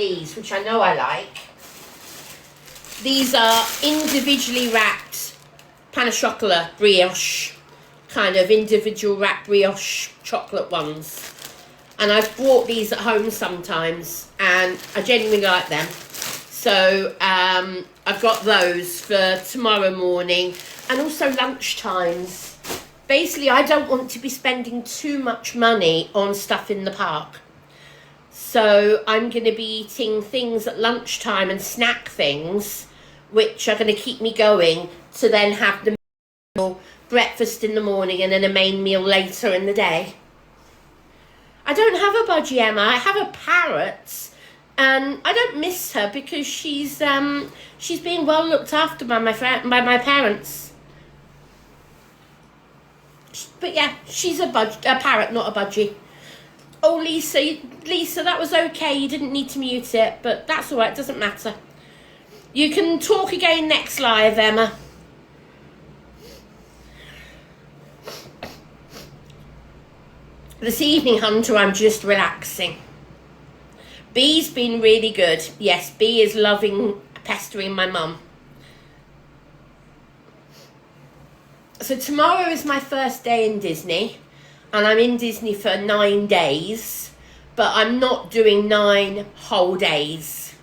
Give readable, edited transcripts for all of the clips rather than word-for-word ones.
these, which I know I like. These are individually wrapped pain au chocolat brioche, kind of individual wrapped brioche chocolate ones. And I've bought these at home sometimes, and I genuinely like them. So I've got those for tomorrow morning, and also lunchtimes. Basically, I don't want to be spending too much money on stuff in the park. So I'm going to be eating things at lunchtime and snack things, which are going to keep me going to then have the meal, breakfast in the morning and then a main meal later in the day. I don't have a budgie, Emma. I have a parrot, and I don't miss her because she's being well looked after by my parents. But yeah, she's a parrot, not a budgie. Oh, Lisa, that was okay. You didn't need to mute it, but that's all right. It doesn't matter. You can talk again next live, Emma. This evening, Hunter, I'm just relaxing. Bee's been really good. Yes, Bee is loving pestering my mum. So tomorrow is my first day in Disney, and I'm in Disney for 9 days, but I'm not doing 9 whole days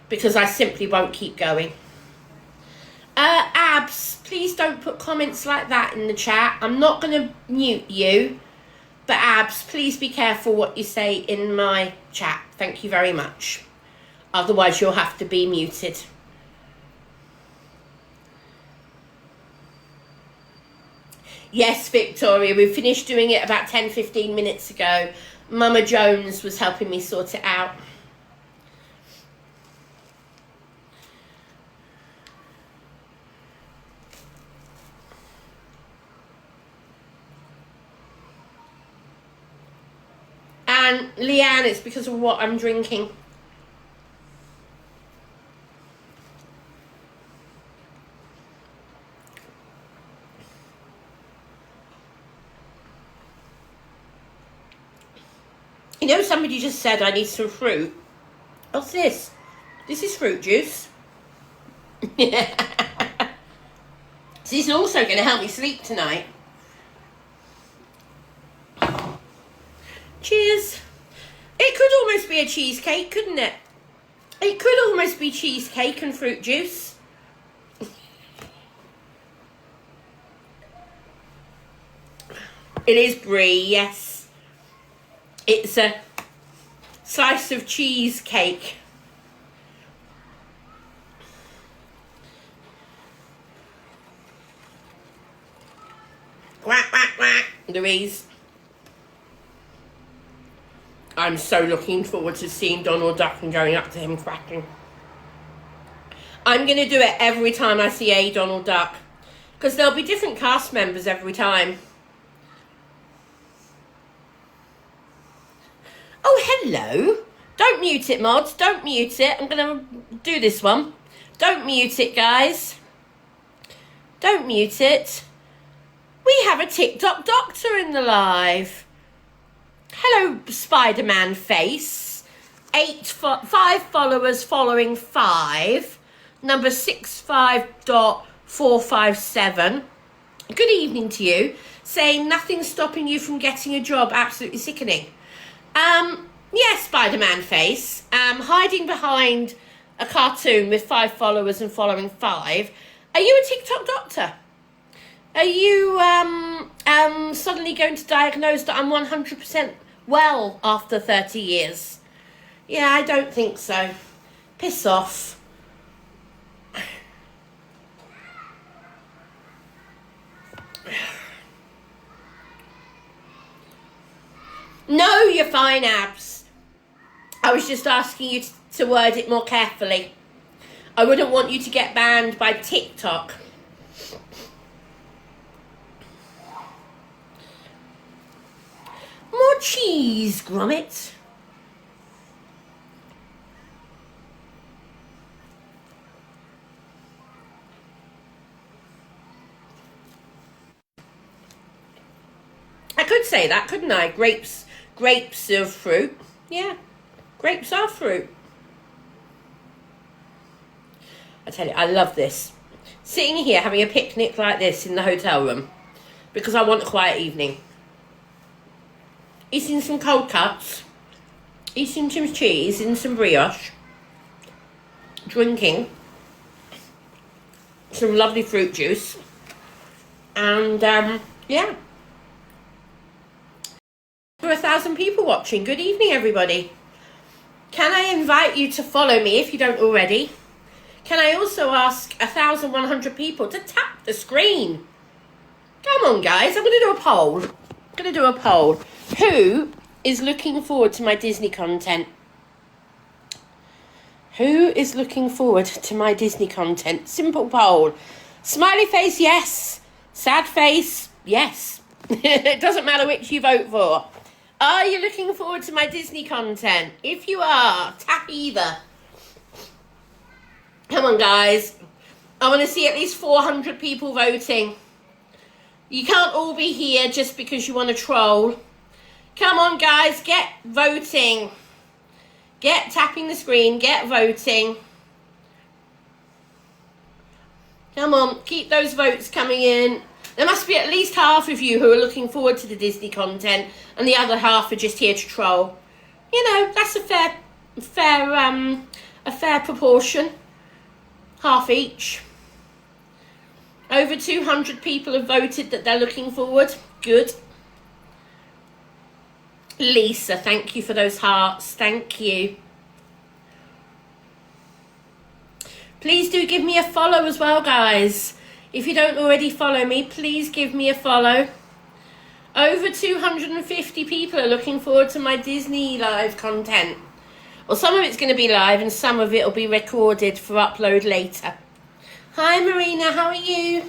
because I simply won't keep going. Abs, please don't put comments like that in the chat. I'm not going to mute you, but Abs, please be careful what you say in my chat. Thank you very much. Otherwise, you'll have to be muted. Yes, Victoria, we finished doing it about 10-15 minutes ago. Mama Jones was helping me sort it out. And Leanne, it's because of what I'm drinking. You know, somebody just said I need some fruit. What's this? This is fruit juice. This is also going to help me sleep tonight. Cheers. It could almost be a cheesecake, couldn't it? It could almost be cheesecake and fruit juice. It is brie, yes. It's a slice of cheesecake. Quack, quack, quack, Louise. I'm so looking forward to seeing Donald Duck and going up to him quacking. I'm going to do it every time I see a Donald Duck, because there'll be different cast members every time. Oh, hello. Don't mute it, mods. Don't mute it. I'm going to do this one. Don't mute it, guys. Don't mute it. We have a TikTok doctor in the live. Hello, Spider-Man face. 5 followers following 5. Number 65.457. Good evening to you. Saying nothing's stopping you from getting a job. Absolutely sickening. Yes, Spider-Man face. Hiding behind a cartoon with 5 followers and following 5. Are you a TikTok doctor? Are you suddenly going to diagnose that I'm 100% well after 30 years? Yeah, I don't think so. Piss off. No, you're fine, Abs. I was just asking you to word it more carefully. I wouldn't want you to get banned by TikTok. More cheese, Gromit. I could say that, couldn't I? Grapes of fruit. Yeah, grapes are fruit. I tell you, I love this. Sitting here having a picnic like this in the hotel room because I want a quiet evening. Eating some cold cuts, eating some cheese and some brioche, drinking some lovely fruit juice, and yeah. For 1,000 people watching, good evening everybody. Can I invite you to follow me if you don't already? Can I also ask 1,100 people to tap the screen? Come on guys, I'm going to do a poll. Who is looking forward to my Disney content? Who is looking forward to my Disney content? Simple poll. Smiley face, yes. Sad face, yes. It doesn't matter which you vote for. Are you looking forward to my Disney content? If you are, tap either. Come on, guys. I want to see at least 400 people voting. You can't all be here just because you want to troll. Come on, guys. Get voting. Get tapping the screen. Get voting. Come on. Keep those votes coming in. There must be at least half of you who are looking forward to the Disney content and the other half are just here to troll. You know, that's a fair proportion. Half each. Over 200 people have voted that they're looking forward. Good. Lisa, thank you for those hearts. Thank you. Please do give me a follow as well, guys. If you don't already follow me, please give me a follow. Over 250 people are looking forward to my Disney live content. Well, some of it's going to be live and some of it will be recorded for upload later. Hi, Marina. How are you?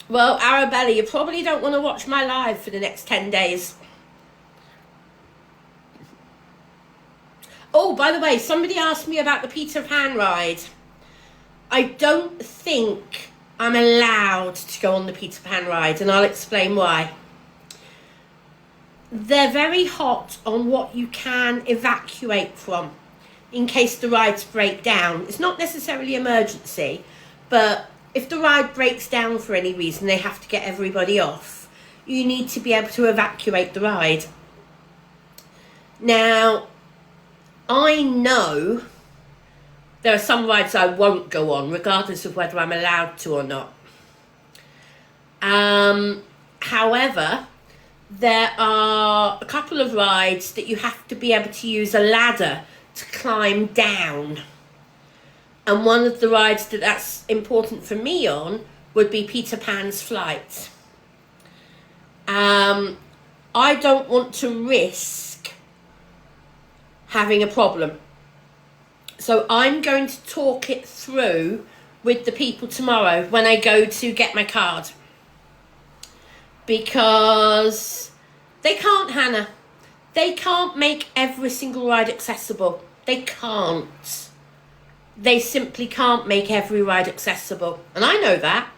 Well, Arabella, you probably don't want to watch my live for the next 10 days. Oh, by the way, somebody asked me about the Peter Pan ride. I don't think I'm allowed to go on the Peter Pan ride, and I'll explain why. They're very hot on what you can evacuate from in case the rides break down. It's not necessarily emergency, but if the ride breaks down for any reason, they have to get everybody off. You need to be able to evacuate the ride. Now, I know there are some rides I won't go on, regardless of whether I'm allowed to or not. However, there are a couple of rides that you have to be able to use a ladder to climb down. And one of the rides that's important for me on would be Peter Pan's Flight. I don't want to risk having a problem. So I'm going to talk it through with the people tomorrow when I go to get my card. Because they can't, Hannah. They can't make every single ride accessible. They can't. They simply can't make every ride accessible. And I know that.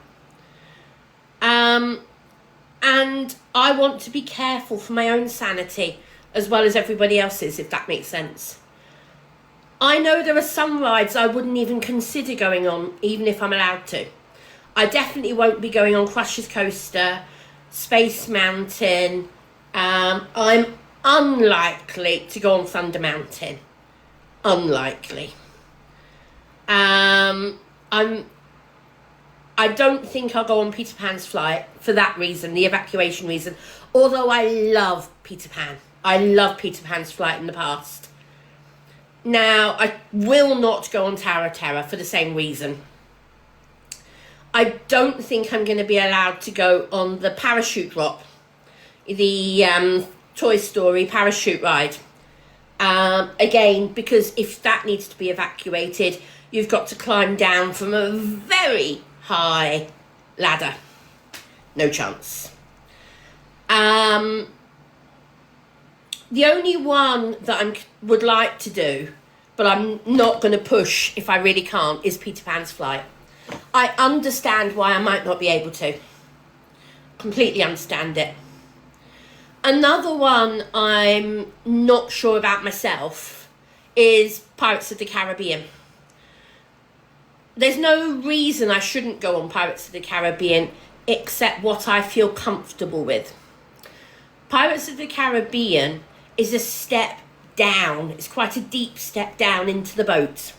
And I want to be careful for my own sanity as well as everybody else's, if that makes sense. I know there are some rides I wouldn't even consider going on, even if I'm allowed to. I definitely won't be going on Crush's Coaster, Space Mountain. I'm unlikely to go on Thunder Mountain. Unlikely. I don't think I'll go on Peter Pan's Flight for that reason, the evacuation reason. Although I love Peter Pan. I love Peter Pan's Flight in the past. Now, I will not go on Tower of Terror for the same reason. I don't think I'm going to be allowed to go on the parachute drop. The Toy Story parachute ride. Again, because if that needs to be evacuated, you've got to climb down from a very high ladder. No chance. The only one that I would like to do, but I'm not going to push if I really can't, is Peter Pan's Flight. I understand why I might not be able to. Completely understand it. Another one I'm not sure about myself is Pirates of the Caribbean. There's no reason I shouldn't go on Pirates of the Caribbean except what I feel comfortable with. Pirates of the Caribbean is a step down. It's quite a deep step down into the boat.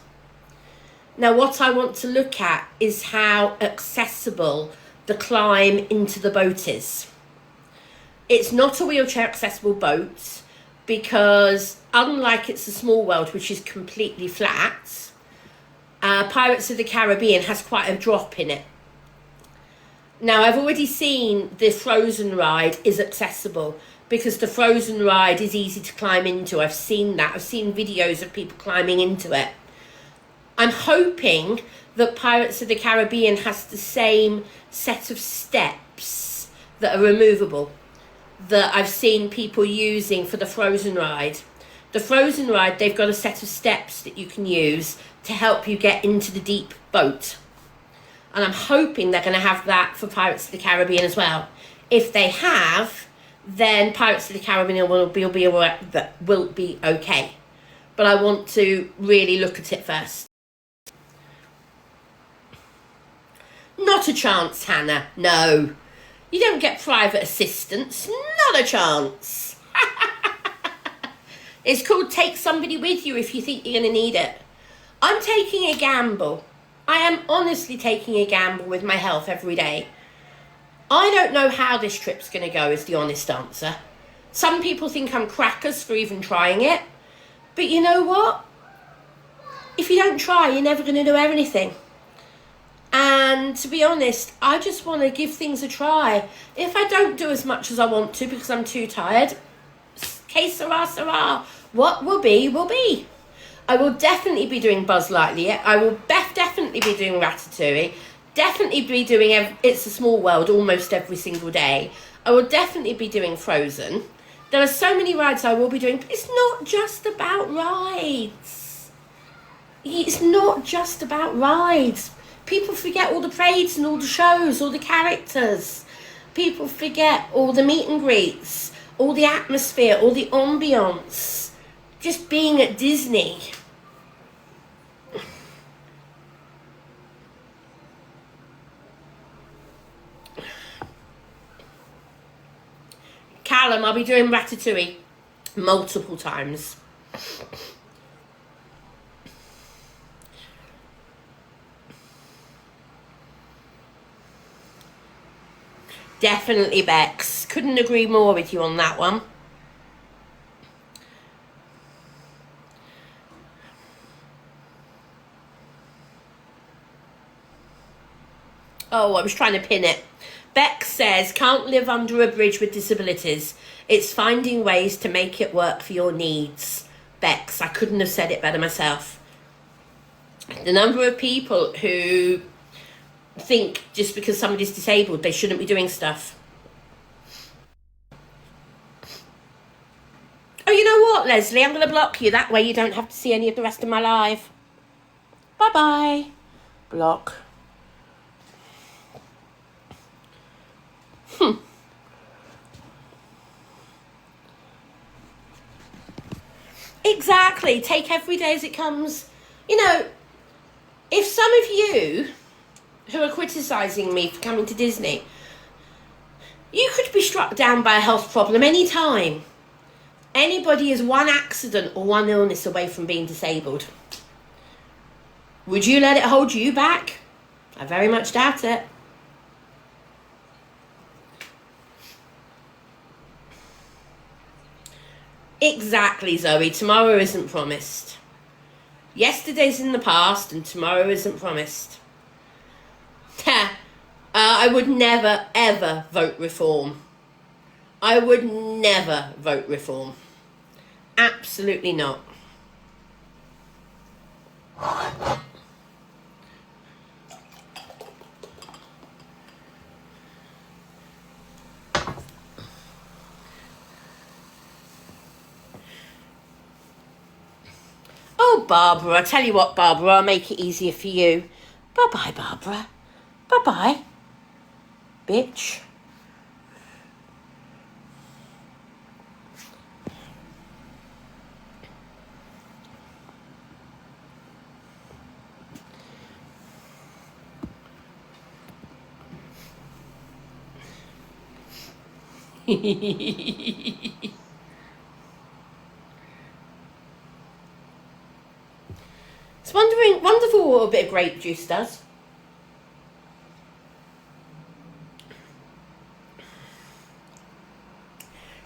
Now, what I want to look at is how accessible the climb into the boat is. It's not a wheelchair accessible boat because, unlike It's a Small World, which is completely flat, Pirates of the Caribbean has quite a drop in it. Now, I've already seen the Frozen ride is accessible because the Frozen ride is easy to climb into. I've seen that. I've seen videos of people climbing into it. I'm hoping that Pirates of the Caribbean has the same set of steps that are removable that I've seen people using for the Frozen ride. The Frozen ride, they've got a set of steps that you can use to help you get into the deep boat. And I'm hoping they're going to have that for Pirates of the Caribbean as well. If they have, then Pirates of the Caribbean will be okay. But I want to really look at it first. Not a chance, Hannah. No. You don't get private assistance. Not a chance. It's called take somebody with you if you think you're going to need it. I'm taking a gamble. I am honestly taking a gamble with my health every day. I don't know how this trip's going to go is the honest answer. Some people think I'm crackers for even trying it. But you know what? If you don't try, you're never going to do anything. And to be honest, I just want to give things a try. If I don't do as much as I want to because I'm too tired, que sera, sera. What will be, will be. I will definitely be doing Buzz Lightyear. I will definitely be doing Ratatouille. Definitely be doing It's a Small World almost every single day. I will definitely be doing Frozen. There are so many rides I will be doing, but it's not just about rides. It's not just about rides. People forget all the parades and all the shows, all the characters. People forget all the meet and greets, all the atmosphere, all the ambience. Just being at Disney. Callum, I'll be doing Ratatouille multiple times. Definitely, Bex. Couldn't agree more with you on that one. Oh, I was trying to pin it. Bex says, can't live under a bridge with disabilities. It's finding ways to make it work for your needs. Bex, I couldn't have said it better myself. The number of people who think just because somebody's disabled, they shouldn't be doing stuff. Oh, you know what, Leslie? I'm going to block you. That way you don't have to see any of the rest of my live. Bye-bye. Block. Exactly. Take every day as it comes. You know, if some of you who are criticising me for coming to Disney, you could be struck down by a health problem any time. Anybody is one accident or one illness away from being disabled. Would you let it hold you back? I very much doubt it. Exactly, Zoe. Tomorrow isn't promised. Yesterday's in the past and tomorrow isn't promised. I would never, ever vote reform. I would never vote reform. Absolutely not. Oh, Barbara, I tell you what, Barbara, I'll make it easier for you. Bye-bye, Barbara. Bye-bye. Bitch. It's wonderful what a bit of grape juice does.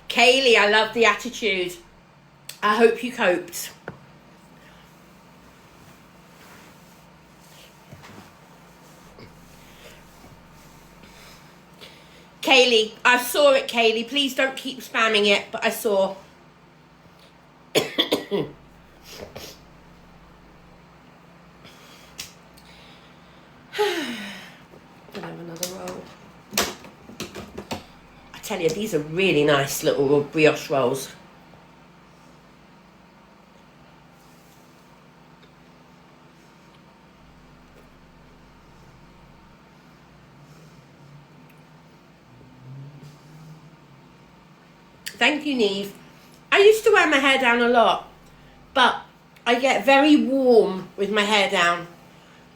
Kaylee, I love the attitude. I hope you coped. Kaylee, I saw it, Kaylee. Please don't keep spamming it, but I saw. Gonna have another roll. I tell you, these are really nice little brioche rolls. Thank you, Neve. I used to wear my hair down a lot, but I get very warm with my hair down,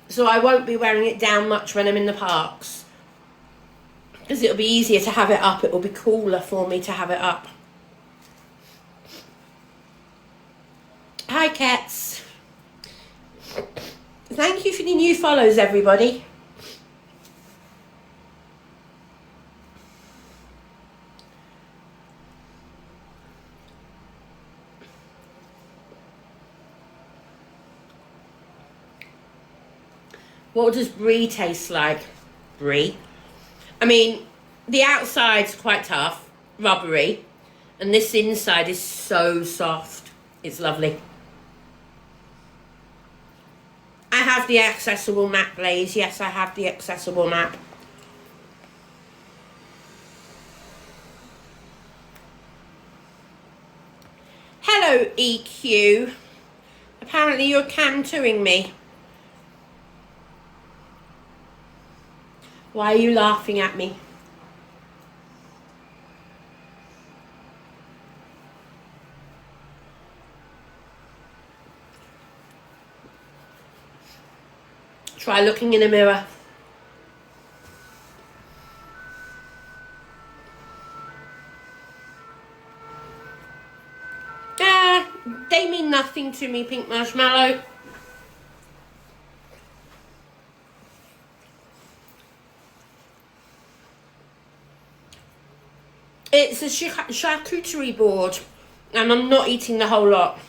so I won't be wearing it down much when I'm in the parks, because it'll be easier to have it up. It will be cooler for me to have it up. Hi, cats. Thank you for the new follows, everybody. What does brie taste like? Brie. I mean, the outside's quite tough, rubbery, and this inside is so soft. It's lovely. I have the accessible map, Blaze. Yes, I have the accessible map. Hello, EQ. Apparently you're cam-2ing me. Why are you laughing at me? Try looking in a mirror. They mean nothing to me, Pink Marshmallow. It's a charcuterie board, and I'm not eating the whole lot.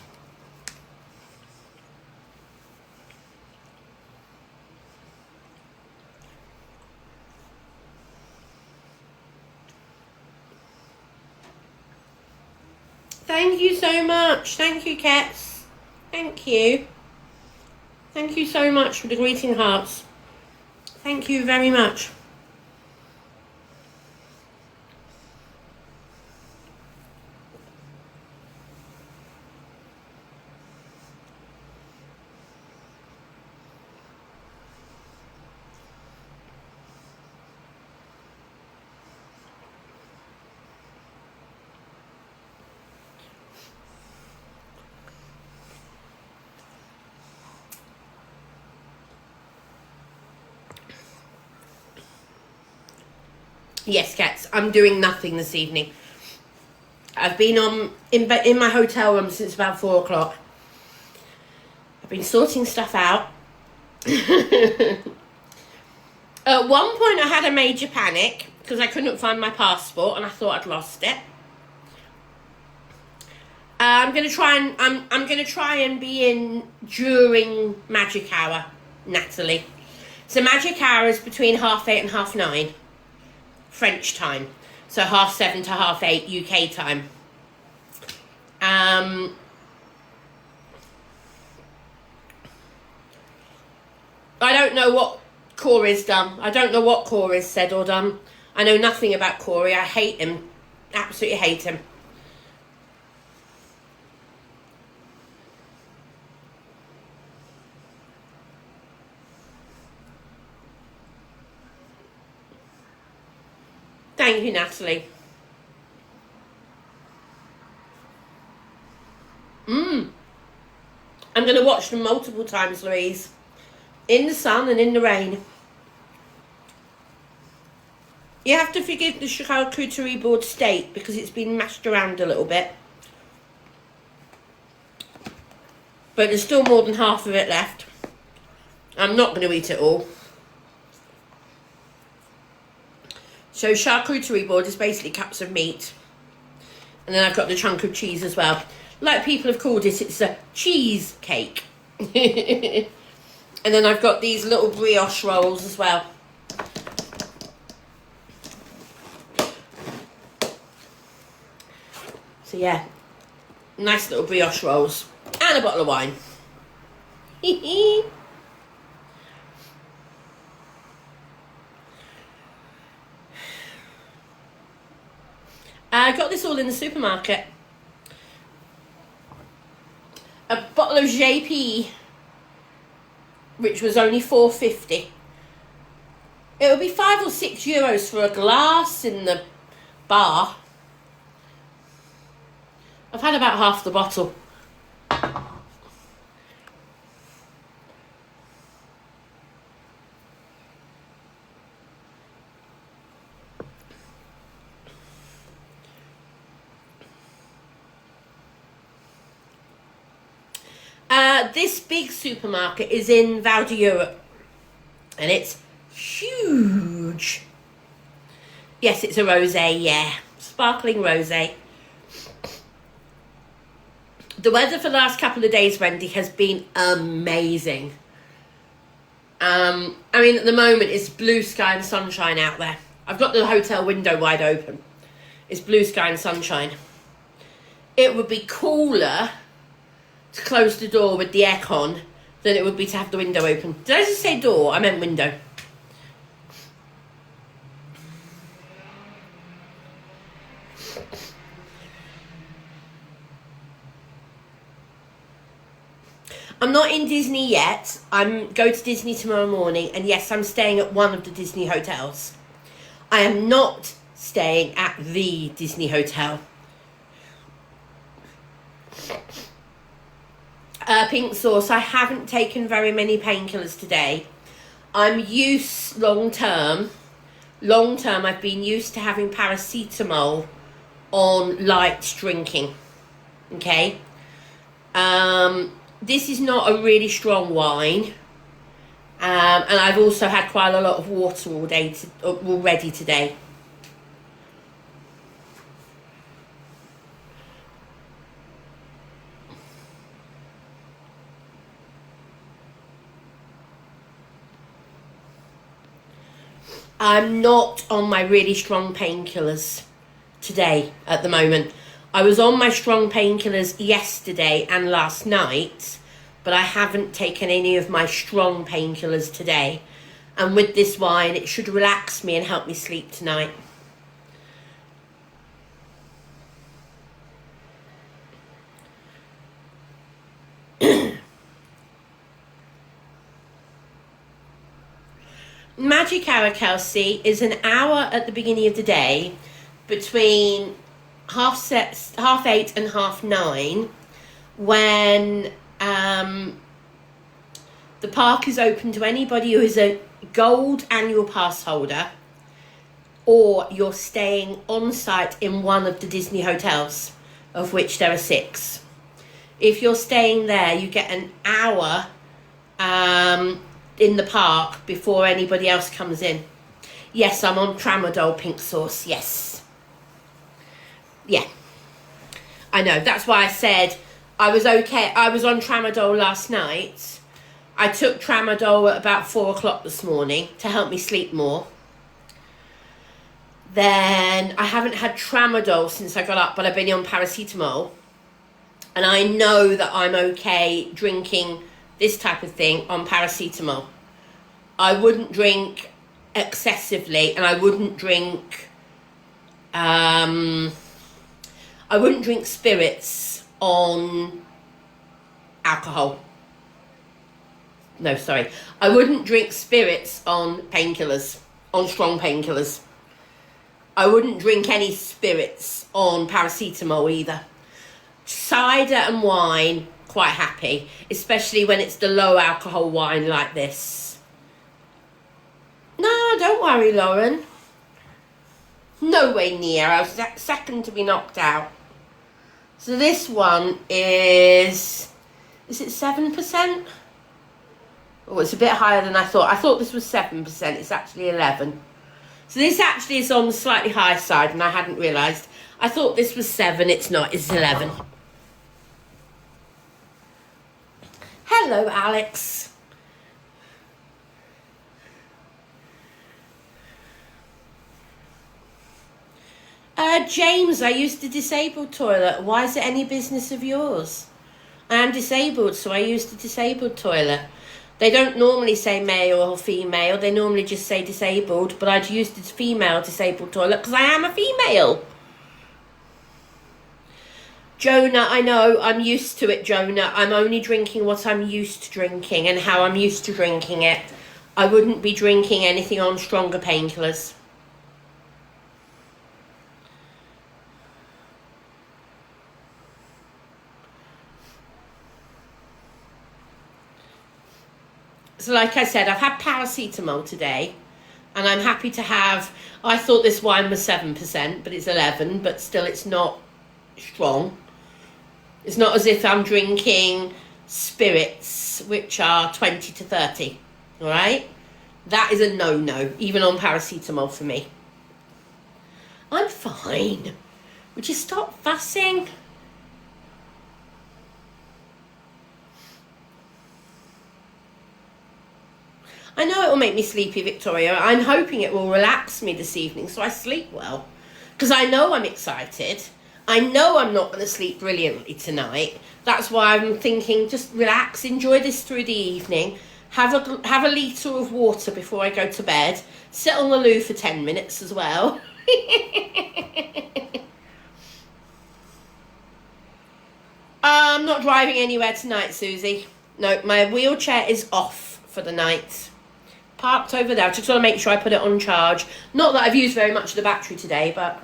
Thank you so much. Thank you, cats. Thank you. Thank you so much for the greeting hearts. Thank you very much. Yes, cats, I'm doing nothing this evening. I've been in my hotel room since about 4 o'clock. I've been sorting stuff out. At one point I had a major panic because I couldn't find my passport and I thought I'd lost it. I'm gonna try and be in during magic hour, Natalie. So magic hour is between 8:30 and 9:30 French time, so 7:30 to 8:30 UK time. I don't know what Corey's done. I don't know what Corey's said or done. I know nothing about Corey. I hate him. Absolutely hate him. Thank you, Natalie. I'm going to watch them multiple times, Louise. In the sun and in the rain. You have to forgive the charcuterie board state because it's been mashed around a little bit. But there's still more than half of it left. I'm not going to eat it all. So charcuterie board is basically cups of meat. And then I've got the chunk of cheese as well. Like people have called it, it's a cheesecake. And then I've got these little brioche rolls as well. So yeah, nice little brioche rolls. And a bottle of wine. I got this all in the supermarket. A bottle of JP, which was only £4.50. It would be €5 or €6 for a glass in the bar. I've had about half the bottle. This big supermarket is in Val d'Europe, and it's huge. Yes, it's a rosé, yeah. Sparkling rosé. The weather for the last couple of days, Wendy, has been amazing. I mean, at the moment, it's blue sky and sunshine out there. I've got the hotel window wide open. It's blue sky and sunshine. It would be cooler to close the door with the aircon than it would be to have the window open. Did I just say door? I meant window. I'm not in Disney yet. I'm going to Disney tomorrow morning, and yes, I'm staying at one of the Disney hotels. I am not staying at the Disney hotel. Pink sauce, I haven't taken very many painkillers today. I'm used long term I've been used to having paracetamol on light drinking. Okay. This is not a really strong wine. And I've also had quite a lot of water already today. I'm not on my really strong painkillers today at the moment. I was on my strong painkillers yesterday and last night, but I haven't taken any of my strong painkillers today. And with this wine, it should relax me and help me sleep tonight. Magic Hour, Kelsey, is an hour at the beginning of the day between 8:30 and 9:30 when the park is open to anybody who is a gold annual pass holder or you're staying on site in one of the Disney hotels, of which there are 6. If you're staying there, you get an hour in the park before anybody else comes in. Yes, I'm on Tramadol pink sauce, yes. Yeah. I know, that's why I said I was okay. I was on Tramadol last night. I took Tramadol at about 4 o'clock this morning to help me sleep more. Then I haven't had Tramadol since I got up, but I've been on paracetamol. And I know that I'm okay drinking this type of thing on paracetamol. I wouldn't drink excessively, and I wouldn't drink spirits on alcohol. No, sorry. I wouldn't drink spirits on painkillers, on strong painkillers. I wouldn't drink any spirits on paracetamol either. Cider and wine, quite happy, especially when it's the low alcohol wine like this. No, don't worry, Lauren. Nowhere near. I was second to be knocked out. So this one is it 7%? Oh, it's a bit higher than I thought. I thought this was 7%. It's actually 11. So this actually is on the slightly higher side, and I hadn't realised. I thought this was 7. It's not. It's 11. Hello, Alex. James, I used a disabled toilet. Why is it any business of yours? I am disabled, so I used a disabled toilet. They don't normally say male or female. They normally just say disabled, but I'd used a female disabled toilet because I am a female. Jonah, I know, I'm used to it, Jonah. I'm only drinking what I'm used to drinking and how I'm used to drinking it. I wouldn't be drinking anything on stronger painkillers. So like I said, I've had paracetamol today, and I'm happy to have, I thought this wine was 7%, but it's 11, but still it's not strong. It's not as if I'm drinking spirits, which are 20 to 30, all right? That is a no-no, even on paracetamol for me. I'm fine. Would you stop fussing? I know it will make me sleepy, Victoria. I'm hoping it will relax me this evening so I sleep well. Because I know I'm excited. I know I'm not going to sleep brilliantly tonight. That's why I'm thinking just relax, enjoy this through the evening. Have a litre of water before I go to bed. Sit on the loo for 10 minutes as well. I'm not driving anywhere tonight, Susie. No, my wheelchair is off for the night. Parked over there. I just want to make sure I put it on charge. Not that I've used very much of the battery today, but...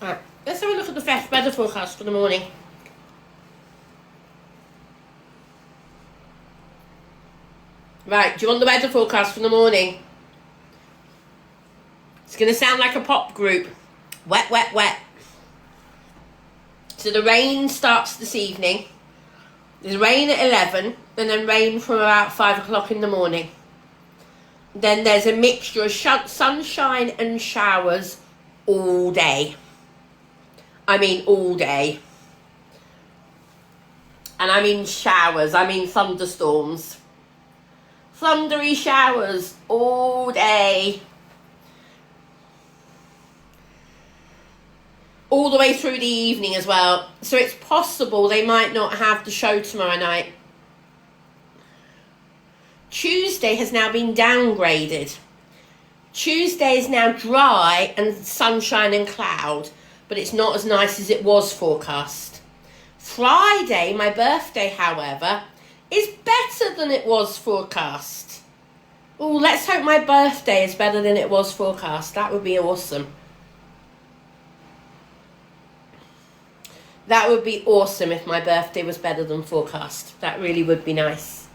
Right, let's have a look at the weather forecast for the morning. Right, do you want the weather forecast for the morning? It's going to sound like a pop group. Wet, wet, wet. So the rain starts this evening. There's rain at 11, and then rain from about 5 o'clock in the morning. Then there's a mixture of sunshine and showers all day. I mean all day. And I mean showers, I mean thunderstorms. Thundery showers all day. All the way through the evening as well. So it's possible they might not have the show tomorrow night. Tuesday has now been downgraded. Tuesday is now dry and sunshine and cloud, but it's not as nice as it was forecast. Friday, my birthday, however, is better than it was forecast. Oh, let's hope my birthday is better than it was forecast. That would be awesome. That would be awesome if my birthday was better than forecast. That really would be nice.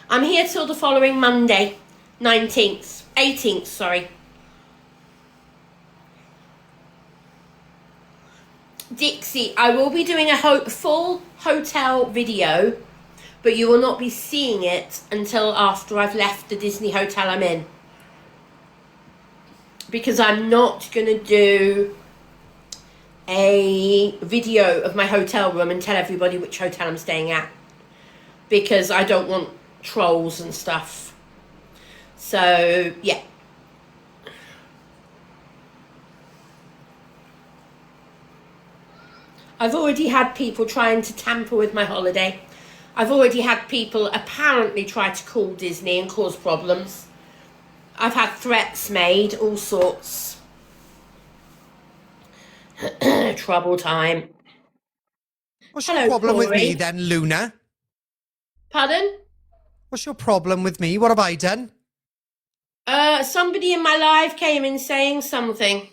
I'm here till the following Monday, 18th, sorry. Dixie, I will be doing a full hotel video, but you will not be seeing it until after I've left the Disney hotel I'm in. Because I'm not going to do a video of my hotel room and tell everybody which hotel I'm staying at. Because I don't want trolls and stuff. So, yeah. I've already had people trying to tamper with my holiday. I've already had people apparently try to call Disney and cause problems. I've had threats made, all sorts. Trouble time. What's your problem with me then, Luna? Pardon? What's your problem with me? What have I done? Somebody in my live came in saying something.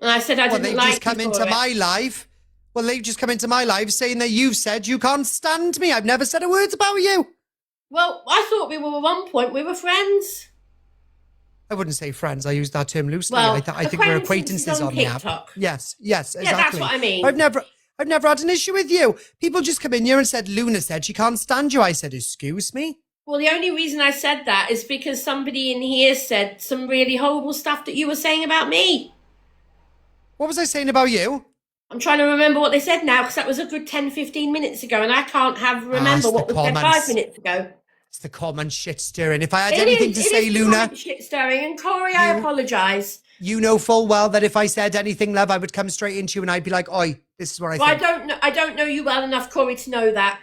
And I said I Well, didn't they've like just come you into for it. my live. Well, they've just come into my live saying that you've said you can't stand me. I've never said a word about you. Well, I thought we were at one point we were friends. I wouldn't say friends. I use that term loosely. Well, I think we're acquaintances acquaintances on the app. TikTok. Yes, exactly. Yeah, that's what I mean. I've never had an issue with you. People just come in here and said, Luna said she can't stand you. I said, excuse me? Well, the only reason I said that is because somebody in here said some really horrible stuff that you were saying about me. What was I saying about you? I'm trying to remember what they said now because that was a good 10, 15 minutes ago and I can't remember what was said 5 minutes ago. It's the common shit stirring. If I had anything to say, Luna... shit stirring. And Corey, I apologise. You know full well that if I said anything, love, I would come straight into you and I'd be like, oi, this is what I think. I don't know you well enough, Corey, to know that.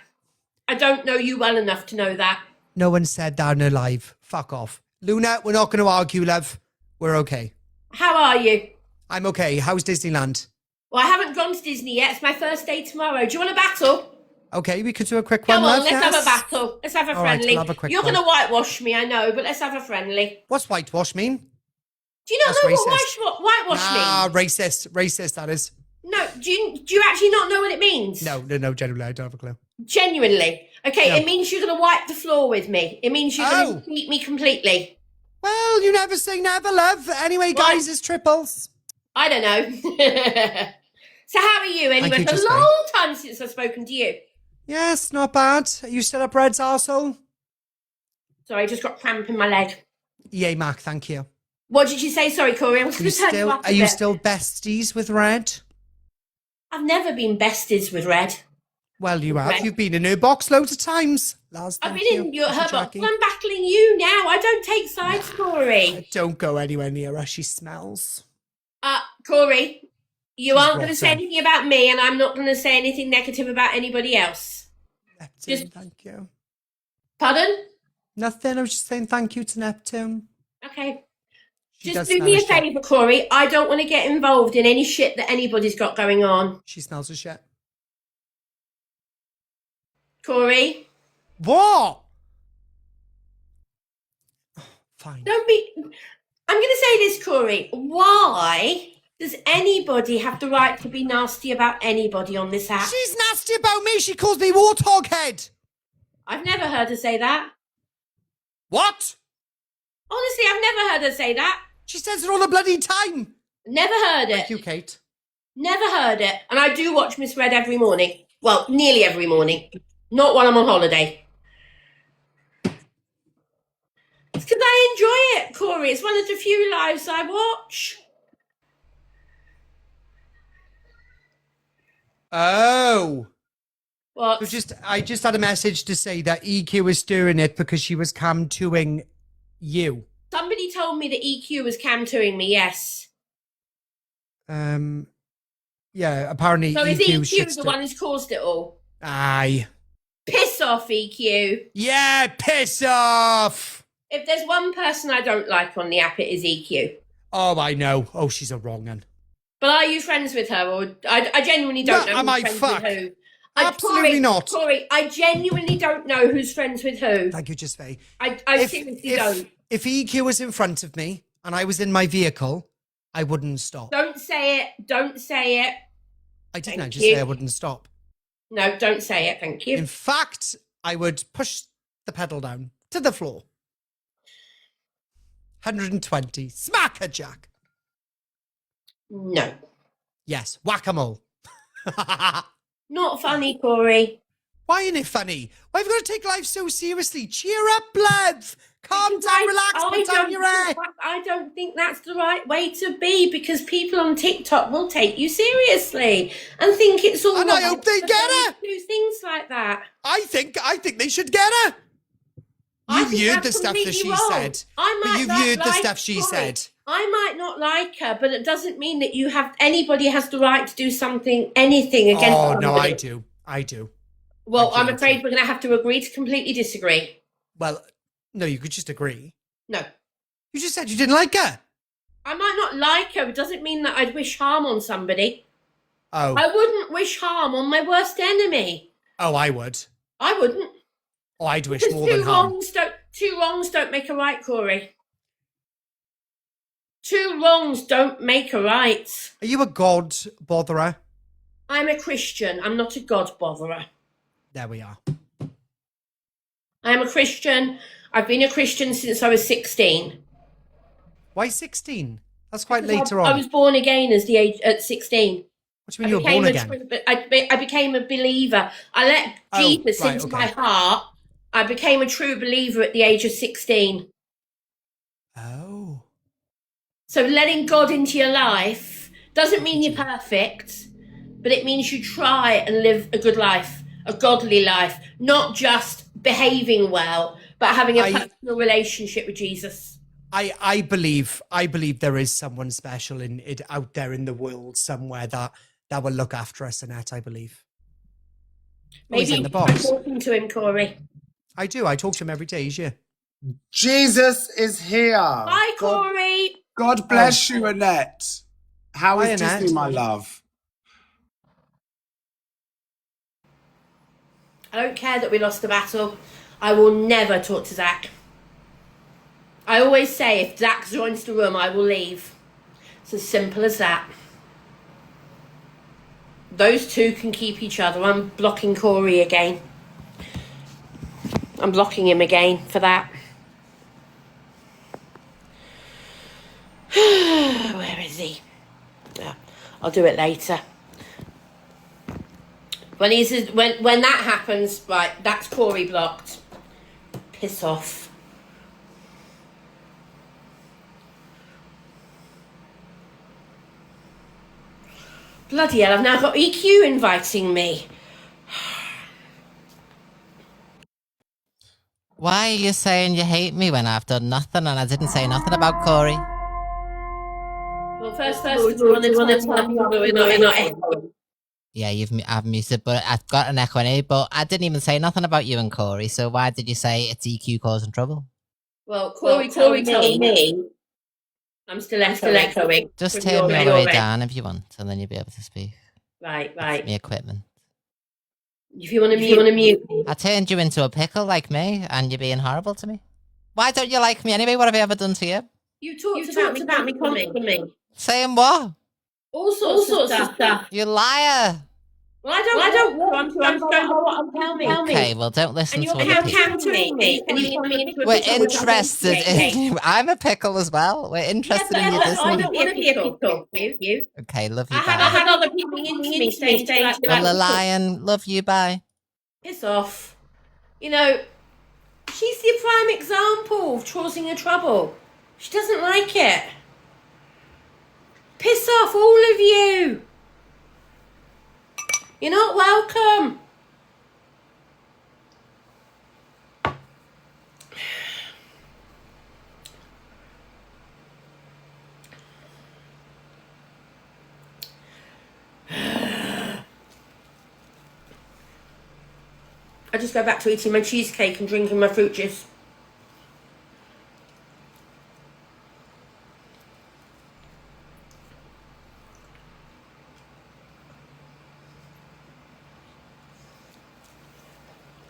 I don't know you well enough to know that. No one said that in her live. Fuck off. Luna, we're not going to argue, love. We're okay. How are you? I'm okay. How's Disneyland? Well, I haven't gone to Disney yet. It's my first day tomorrow. Do you want a battle? Okay, we could do a quick Come one, on, love. let's have a battle. Let's have a friendly. We'll have a quick You're one. going to whitewash me, I know, but let's have a friendly. What's whitewash mean? Do you not That's know racist. what whitewash means? Ah, racist, that is. No, do you actually not know what it means? No, generally, I don't have a clue. Genuinely. Okay, No. It means you're going to wipe the floor with me. It means you're going to beat me completely. Well, you never say never, love. Anyway, guys, it's triples. I don't know. So how are you anyway? It's a long time since I've spoken to you. Yes, not bad. Are you still up Red's arsehole? Sorry, I just got cramp in my leg. EA Mac, thank you. What did you say? Sorry, Corey. I'm going to turn you up a bit. Are you still besties with Red? I've never been besties with Red. Well, you have. Red. You've been in her box loads of times. I've been in her box. I'm battling you now. I don't take sides, Corey. Don't go anywhere near her. She smells. Corey, you aren't going to say anything about me, and I'm not going to say anything negative about anybody else. Neptune, thank you. Pardon? Nothing. I was just saying thank you to Neptune. Okay. Just do me a favour, Corey. I don't want to get involved in any shit that anybody's got going on. She smells of shit. Corey? What? Fine. I'm going to say this, Corey. Why does anybody have the right to be nasty about anybody on this app? She's nasty about me. She calls me Warthog Head. I've never heard her say that. What? Honestly, I've never heard her say that. She says it all the bloody time. Never heard it. Thank you, Kate. Never heard it. And I do watch Miss Red every morning. Well, nearly every morning. Not while I'm on holiday. It's because I enjoy it, Corey. It's one of the few lives I watch. Oh. What? I just had a message to say that EQ was doing it because she was cam-2ing you. Somebody told me that EQ was cam-2ing me, yes. Yeah, apparently so is EQ the one who's caused it all? Aye. Piss off, EQ. Yeah, piss off. If there's one person I don't like on the app, it is EQ. Oh, I know. Oh, she's a wrong one. But are you friends with her? Or I genuinely don't know who's friends with who. Absolutely not. Corey, I genuinely don't know who's friends with who. Thank you, Justfay. I seriously don't. If EQ was in front of me and I was in my vehicle, I wouldn't stop. Don't say it. Don't say it. I didn't. I just say I wouldn't stop. No, don't say it. Thank you. In fact, I would push the pedal down to the floor. 120. Smack her, Jack. No. Yes, whack-a-mole. Not funny, Corey. Why isn't it funny? Why have you got to take life so seriously? Cheer up, blood. Calm down, relax, put down your hair. I don't think that's the right way to be because people on TikTok will take you seriously and think it's all and I hope they get her. Do things like that. I think they should get her. You've heard the stuff that she said. You've heard the stuff she said. I might not like her, but it doesn't mean that anybody has the right to do anything against Oh, somebody. no, I do. Well, I'm afraid we're going to have to agree to completely disagree. Well, no, you could just agree. No. You just said you didn't like her. I might not like her. It doesn't mean that I'd wish harm on somebody. Oh. I wouldn't wish harm on my worst enemy. Oh, I would. I wouldn't. Oh, I'd wish more than harm. Two wrongs don't make a right, Corey. 2 wrongs don't make a right. Are you a God botherer? I'm a Christian. I'm not a God botherer. There we are. I'm a Christian. I've been a Christian since I was 16. Why 16? That's quite Because later on. I was born again at 16. What do you mean you were born again? I became a believer. I let Jesus into my heart. I became a true believer at the age of 16. Oh. So letting God into your life doesn't mean you're perfect, but it means you try and live a good life, a godly life, not just behaving well, but having a personal relationship with Jesus. I believe there is someone special in it out there in the world somewhere that will look after us, Annette, I believe. Maybe in the box. I'm talking to him, Corey. I do. I talk to him every day. He's here. Jesus is here. Hi, Corey. God bless you, Annette. How is Annette. Disney, my love? I don't care that we lost the battle. I will never talk to Zach. I always say if Zach joins the room, I will leave. It's as simple as that. Those two can keep each other. I'm blocking Corey again. I'm blocking him again for that. Where is he? Yeah, I'll do it later. When that happens, right, that's Corey blocked. Piss off. Bloody hell, I've now got EQ inviting me. Why are you saying you hate me when I've done nothing and I didn't say nothing about Corey? Well, first of all, we want to tell you we're not echoing. Yeah, I've muted, but I've got an echo in here, but I didn't even say nothing about you and Corey, so why did you say it's EQ causing trouble? Well, Corey told me I'm still echoing. Just turn me all the way down if you want, and then you'll be able to speak. Right. That's my equipment. If you want to mute. I turned you into a pickle like me, and you're being horrible to me. Why don't you like me anyway? What have I ever done to you? You talked about me constantly. Saying what? All sorts of stuff. You liar. Well, I don't want to. I'm going to tell me. Okay, well, don't listen to other people. Countering me. We're interested in you. I'm a pickle as well. We're interested in your Disney. I don't want to be a pickle. You. Okay, love you. I had other people into me saying well, the lion, love you, bye. Piss off. You know, she's the prime example of causing her trouble. She doesn't like it. Piss off, all of you. You're not welcome. I just go back to eating my cheesecake and drinking my fruit juice.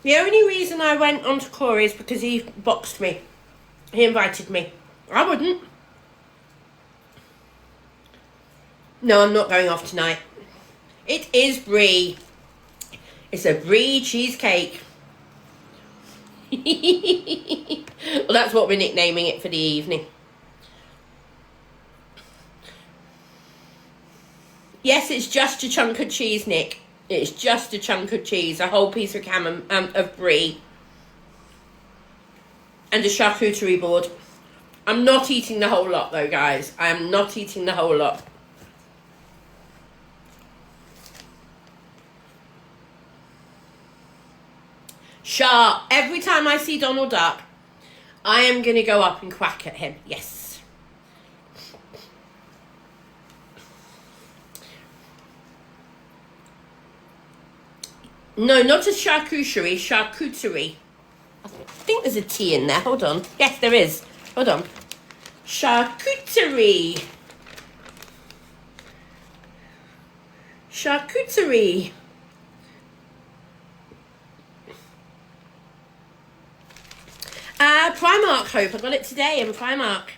The only reason I went on to Corey is because he boxed me. He invited me. I wouldn't. No, I'm not going off tonight. It is brie. It's a brie cheesecake. Well, that's what we're nicknaming it for the evening. Yes, it's just a chunk of cheese, Nick. It's just a chunk of cheese, a whole piece of of brie, and a charcuterie board. I'm not eating the whole lot, though, guys. I am not eating the whole lot. Sharp. Every time I see Donald Duck, I am going to go up and quack at him. Yes. No, not a charcuterie. Charcuterie. I think there's a T in there. Hold on. Yes, there is. Hold on. Charcuterie. Charcuterie. Primark, Hope. I got it today in Primark.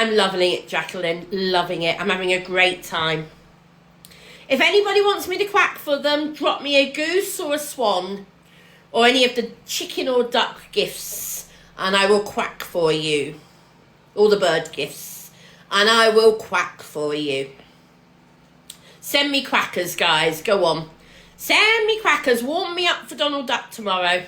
I'm loving it, Jacqueline. Loving it. I'm having a great time. If anybody wants me to quack for them, drop me a goose or a swan or any of the chicken or duck gifts and I will quack for you. All the bird gifts. And I will quack for you. Send me crackers, guys. Go on. Send me crackers. Warm me up for Donald Duck tomorrow.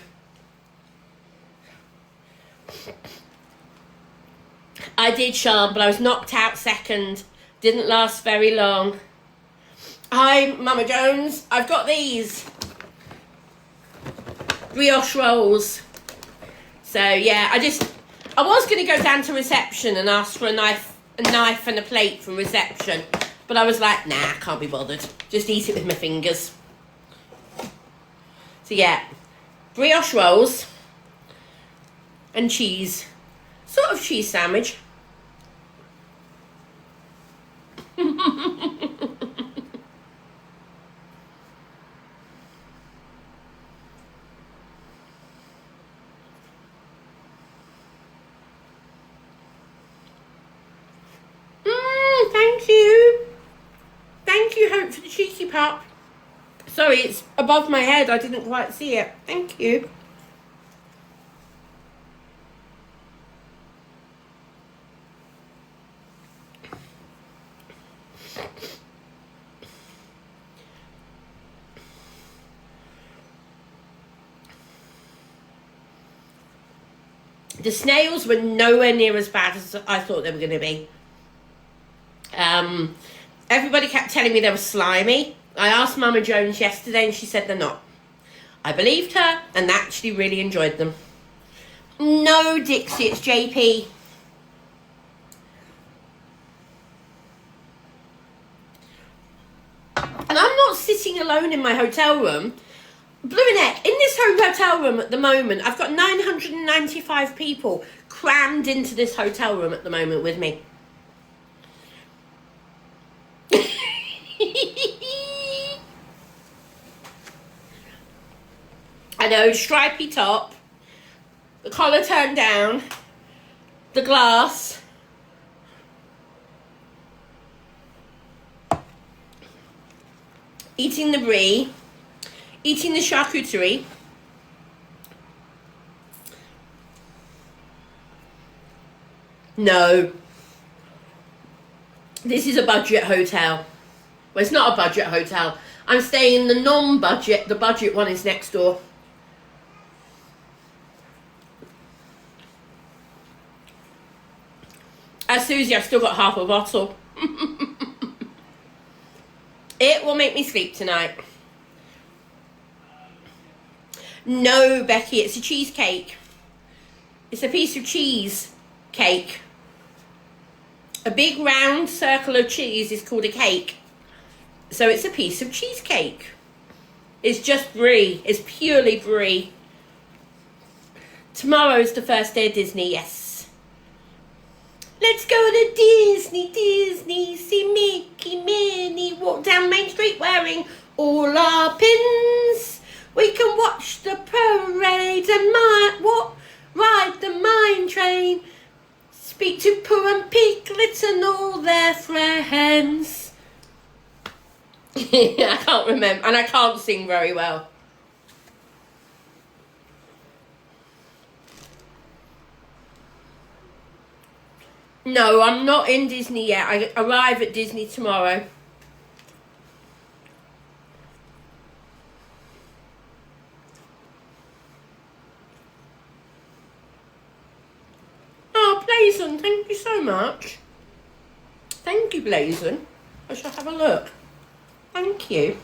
I did, Sean, but I was knocked out second. Didn't last very long. Hi, Mama Jones. I've got these brioche rolls. So yeah, I was going to go down to reception and ask for a knife and a plate from reception, but I was like, nah, I can't be bothered. Just eat it with my fingers. So yeah, brioche rolls and cheese, sort of cheese sandwich. Thank you. Thank you, Hope, for the cheeky pop. Sorry, it's above my head. I didn't quite see it. Thank you. The snails were nowhere near as bad as I thought they were going to be. Everybody kept telling me they were slimy. I asked Mama Jones yesterday and she said they're not. I believed her and actually really enjoyed them. No, Dixie, it's JP. And I'm not sitting alone in my hotel room. Blue neck, in this hotel room at the moment, I've got 995 people crammed into this hotel room at the moment with me. I know, stripy top, the collar turned down, the glass. Eating the brie, eating the charcuterie. No. This is a budget hotel. Well, it's not a budget hotel. I'm staying in the non-budget. The budget one is next door. Susie, I've still got half a bottle. It will make me sleep tonight. No, Becky, it's a cheesecake. It's a piece of cheese cake. A big round circle of cheese is called a cake. So it's a piece of cheesecake. It's just brie. It's purely brie. Tomorrow's the first day of Disney, yes. Let's go to Disney, see Mickey, Minnie, walk down Main Street wearing all our pins. We can watch the parade and ride the mine train. Speak to Pooh and Piglet and all their friends. I can't remember, and I can't sing very well. No, I'm not in Disney yet. I arrive at Disney tomorrow. Oh, Blazon, thank you so much. Thank you, Blazon. I shall have a look. Thank you.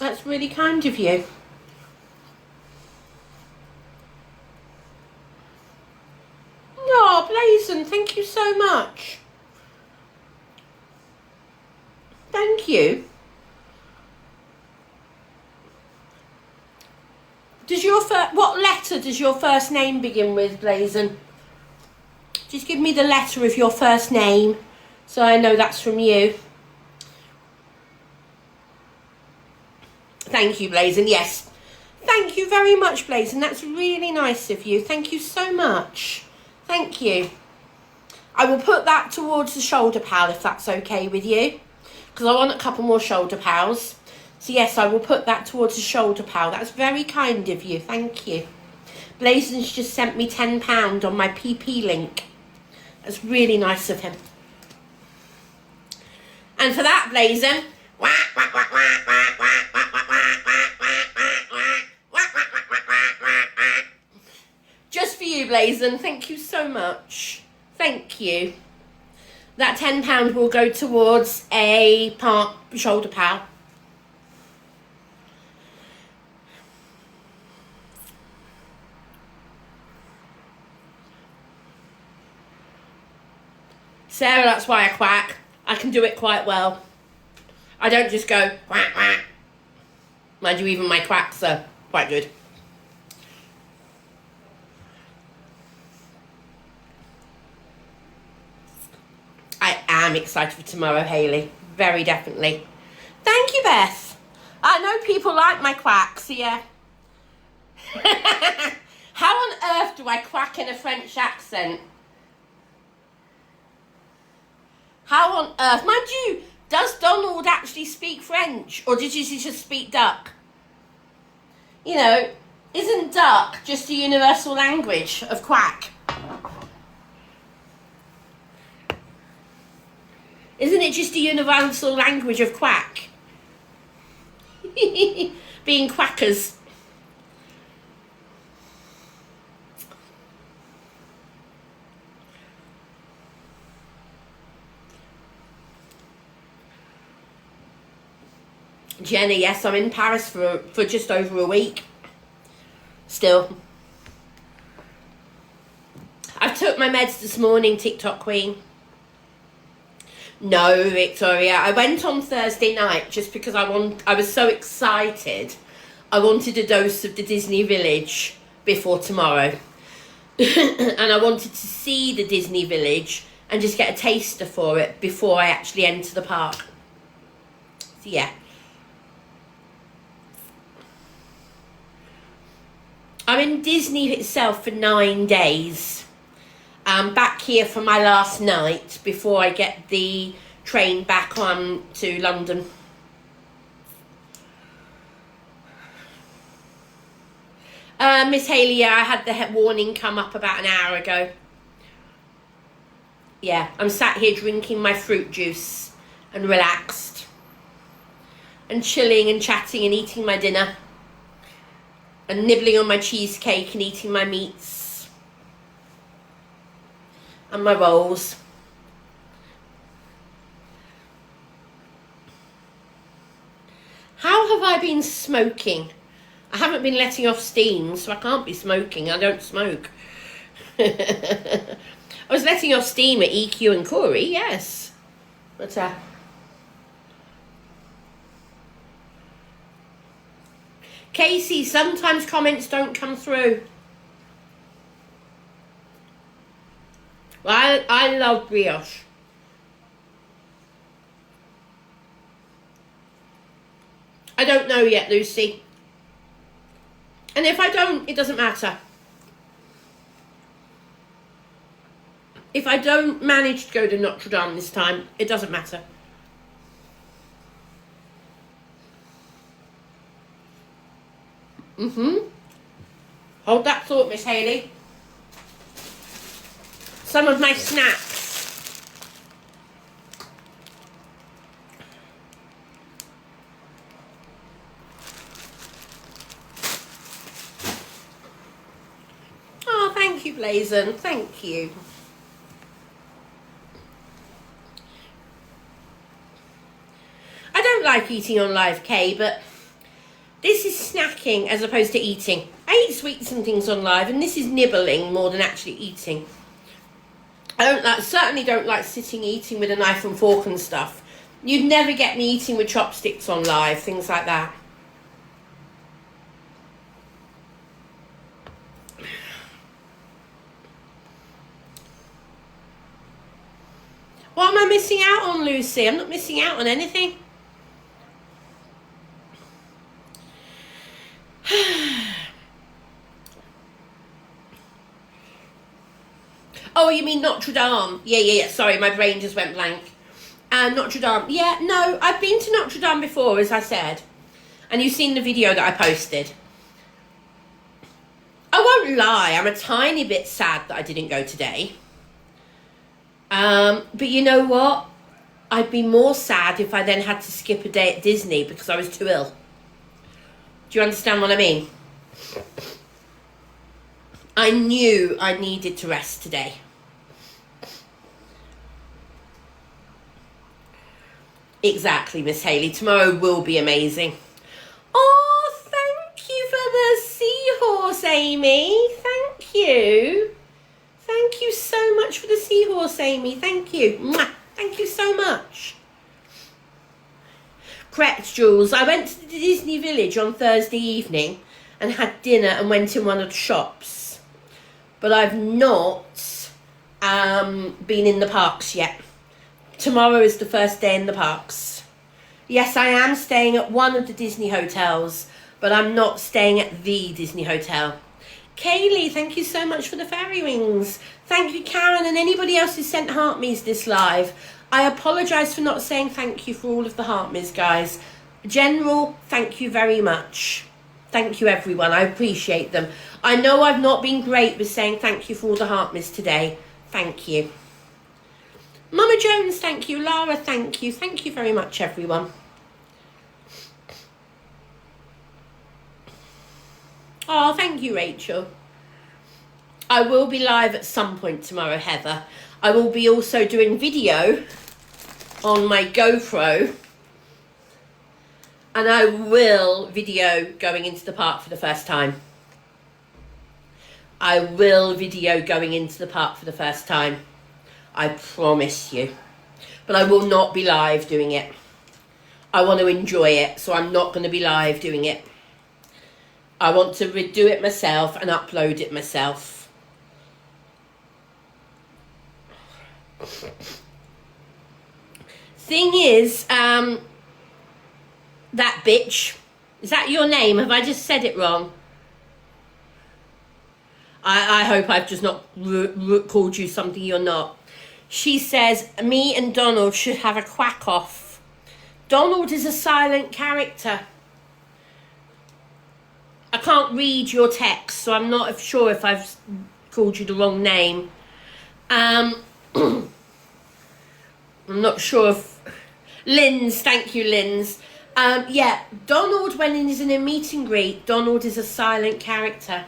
That's really kind of you. Oh, Blazon, thank you so much. Thank you. What letter does your first name begin with, Blazon? Just give me the letter of your first name so I know that's from you. Thank you, Blazon. Yes. Thank you very much, Blazon. That's really nice of you. Thank you so much. Thank you. I will put that towards the shoulder pal if that's okay with you, because I want a couple more shoulder pals. So yes, I will put that towards the shoulder pal. That's very kind of you, thank you. Blazon's just sent me £10 on my PP link. That's really nice of him. And for that, Blazon, just for you, Blazon, thank you so much. Thank you. That £10 will go towards a shoulder pal. Sarah, that's why I quack. I can do it quite well. I don't just go quack, quack. Mind you, even my quacks are quite good. I am excited for tomorrow, Hayley. Very definitely. Thank you, Beth. I know people like my quacks, yeah. How on earth do I quack in a French accent? How on earth? Mind you, does Donald actually speak French? Or did he just speak duck? You know, isn't duck just a universal language of quack? Isn't it just a universal language of quack? Being quackers. Jenny, yes, I'm in Paris for just over a week. Still. I took my meds this morning, TikTok Queen. No, Victoria. I went on Thursday night just because I was so excited. I wanted a dose of the Disney Village before tomorrow. And I wanted to see the Disney Village and just get a taster for it before I actually enter the park. So yeah. I'm in Disney itself for 9 days. I'm back here for my last night before I get the train back on to London. Miss Hayley, yeah, I had the warning come up about an hour ago. Yeah, I'm sat here drinking my fruit juice and relaxed. And chilling and chatting and eating my dinner. And nibbling on my cheesecake and eating my meats. And my rolls. How have I been smoking? I haven't been letting off steam, so I can't be smoking. I don't smoke. I was letting off steam at EQ and Corey, yes. But, Casey, sometimes comments don't come through. Well, I love brioche. I don't know yet, Lucy. And if I don't, it doesn't matter. If I don't manage to go to Notre Dame this time, it doesn't matter. Hold that thought, Miss Hayley. Some of my snacks. Oh, thank you, Blazon. Thank you. I don't like eating on Live K, but this is snacking as opposed to eating. I eat sweets and things on live, and this is nibbling more than actually eating. Certainly don't like sitting eating with a knife and fork and stuff. You'd never get me eating with chopsticks on live, things like that. What am I missing out on, Lucy? I'm not missing out on anything. Oh, you mean Notre Dame. Yeah. Sorry, my brain just went blank. Notre Dame. Yeah, no, I've been to Notre Dame before, as I said. And you've seen the video that I posted. I won't lie, I'm a tiny bit sad that I didn't go today. But you know what? I'd be more sad if I then had to skip a day at Disney because I was too ill. Do you understand what I mean? I knew I needed to rest today. Exactly, Miss Haley. Tomorrow will be amazing. Oh, thank you for the seahorse, Amy. Thank you. Thank you so much for the seahorse, Amy. Thank you. Mwah. Thank you so much. Correct, Jules. I went to the Disney Village on Thursday evening and had dinner and went in one of the shops. But I've not been in the parks yet. Tomorrow is the first day in the parks. Yes, I am staying at one of the Disney hotels, but I'm not staying at the Disney hotel. Kaylee, thank you so much for the fairy wings. Thank you, Karen, and anybody else who sent heart me's this live. I apologise for not saying thank you for all of the heart me's, guys. General, thank you very much. Thank you, everyone. I appreciate them. I know I've not been great with saying thank you for all the heart me's today. Thank you. Mama Jones, thank you. Lara, thank you. Thank you very much, everyone. Oh, thank you, Rachel. I will be live at some point tomorrow, Heather. I will be also doing video on my GoPro. And I will video going into the park for the first time. I will video going into the park for the first time. I promise you. But I will not be live doing it. I want to enjoy it, so I'm not going to be live doing it. I want to do it myself and upload it myself. Thing is, that bitch, is that your name? Have I just said it wrong? I hope I've just not called you something you're not. She says, me and Donald should have a quack off. Donald is a silent character. I can't read your text, so I'm not sure if I've called you the wrong name. I'm not sure if... Linz, thank you, Linz. Yeah, Donald, when he's in a meet and greet, Donald is a silent character.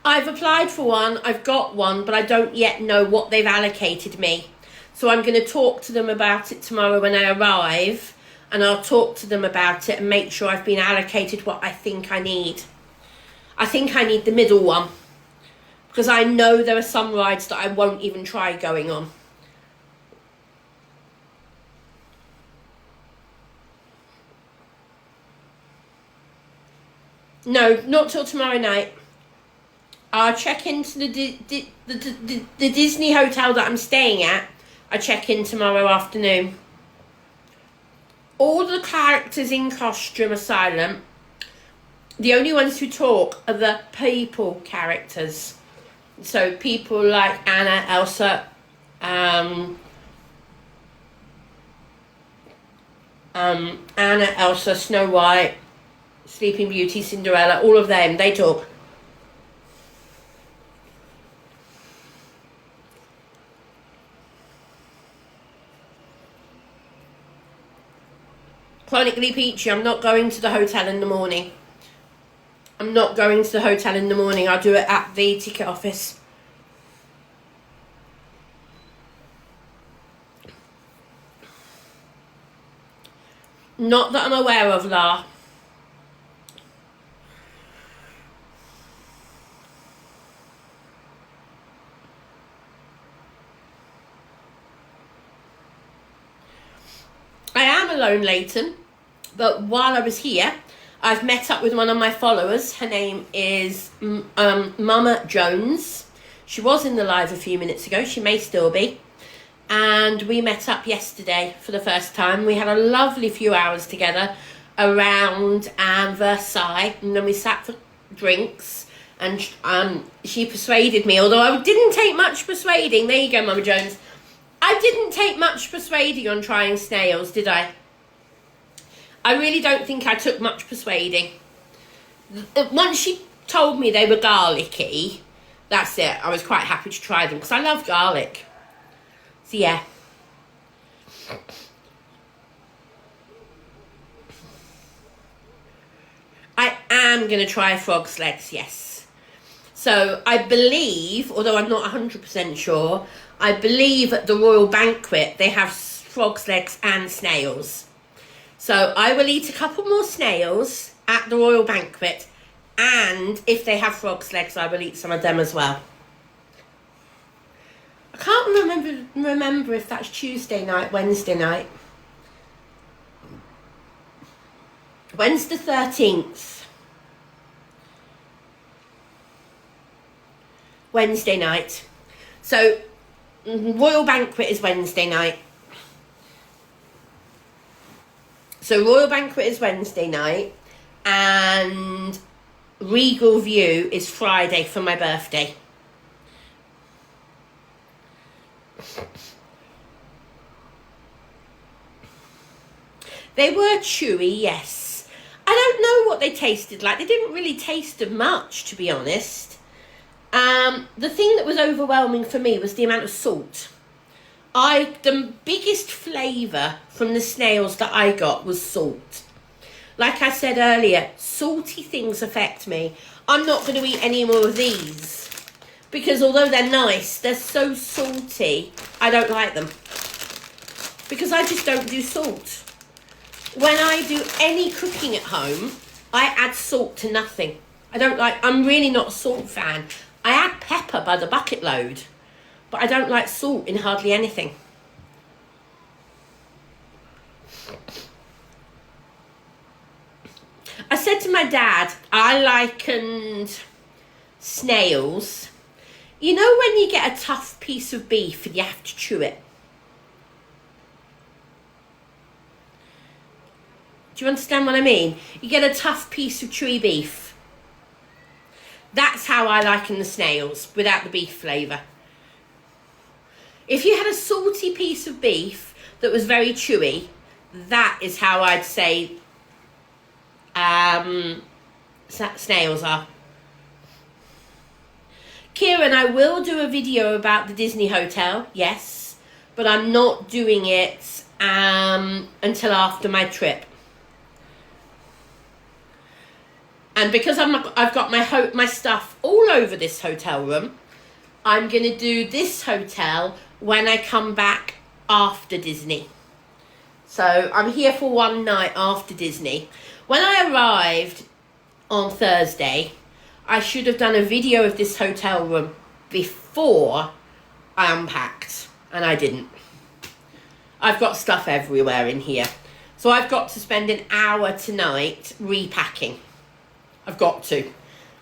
I've applied for one, I've got one, but I don't yet know what they've allocated me. So I'm going to talk to them about it tomorrow when I arrive, and I'll talk to them about it and make sure I've been allocated what I think I need. I think I need the middle one, because I know there are some rides that I won't even try going on. No, not till tomorrow night. I'll check into the Disney hotel that I'm staying at. I check in tomorrow afternoon. All the characters in costume are silent. The only ones who talk are the people characters. So people like Anna, Elsa, Anna, Elsa, Snow White, Sleeping Beauty, Cinderella, all of them, they talk. Chronically Peachy, I'm not going to the hotel in the morning. I'm not going to the hotel in the morning. I'll do it at the ticket office. Not that I'm aware of, La. I am alone, Leighton, but while I was here, I've met up with one of my followers. Her name is Mama Jones. She was in the live a few minutes ago. She may still be. and we met up yesterday for the first time. We had a lovely few hours together around Versailles, and then we sat for drinks, and she persuaded me, although I didn't take much persuading. There you go, Mama Jones. I didn't take much persuading on trying snails, did I? I really don't think I took much persuading. Once she told me they were garlicky, that's it. I was quite happy to try them because I love garlic. So yeah. I am going to try frog's legs, yes. So I believe, although I'm not 100% sure, I believe at the Royal Banquet they have frog's legs and snails. So I will eat a couple more snails at the Royal Banquet, and if they have frog's legs, I will eat some of them as well. I can't remember if that's Tuesday night, Wednesday night. When's the 13th? Wednesday night. So Royal Banquet is Wednesday night. So Royal Banquet is Wednesday night, and Regal View is Friday for my birthday. They were chewy, yes. I don't know what they tasted like. They didn't really taste of much, to be honest. The thing that was overwhelming for me was the amount of salt. The biggest flavour from the snails that I got was salt. Like I said earlier, salty things affect me. I'm not going to eat any more of these because although they're nice, they're so salty, I don't like them. Because I just don't do salt. When I do any cooking at home, I add salt to nothing. I'm really not a salt fan. I add pepper by the bucket load, but I don't like salt in hardly anything. I said to my dad, I likened snails. You know when you get a tough piece of beef and you have to chew it? Do you understand what I mean? You get a tough piece of chewy beef. That's how I liken the snails, without the beef flavour. If you had a salty piece of beef that was very chewy, that is how I'd say snails are. Kieran, I will do a video about the Disney Hotel, yes, but I'm not doing it until after my trip. And because I've got my stuff all over this hotel room, I'm going to do this hotel when I come back after Disney. So I'm here for one night after Disney. When I arrived on Thursday, I should have done a video of this hotel room before I unpacked, and I didn't. I've got stuff everywhere in here. So I've got to spend an hour tonight repacking. I've got to,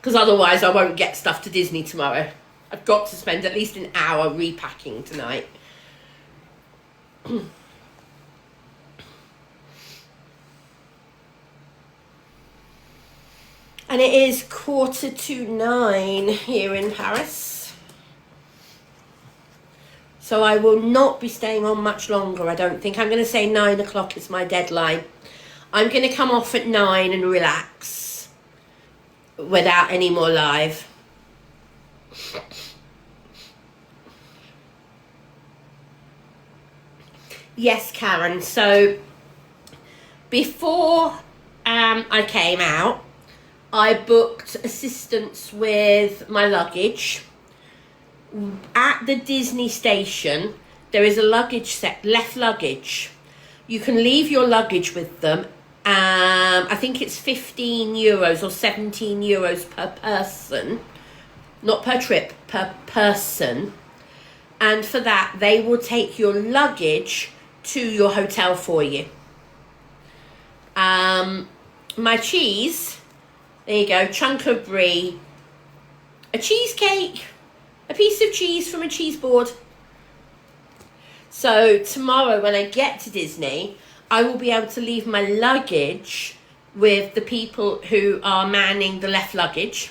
because otherwise I won't get stuff to Disney tomorrow. I've got to spend at least an hour repacking tonight. And it is 9:15 here in Paris. So I will not be staying on much longer, I don't think. I'm going to say 9 o'clock is my deadline. I'm going to come off at 9 and relax without any more live. Yes, Karen. So before I came out, I booked assistance with my luggage. At the Disney station, there is a luggage set, left luggage. You can leave your luggage with them. I think it's €15 or €17 per person. Not per trip, per person. And for that, they will take your luggage to your hotel for you. My cheese, there you go, chunk of brie, a cheesecake, a piece of cheese from a cheese board. So tomorrow when I get to Disney, I will be able to leave my luggage with the people who are manning the left luggage.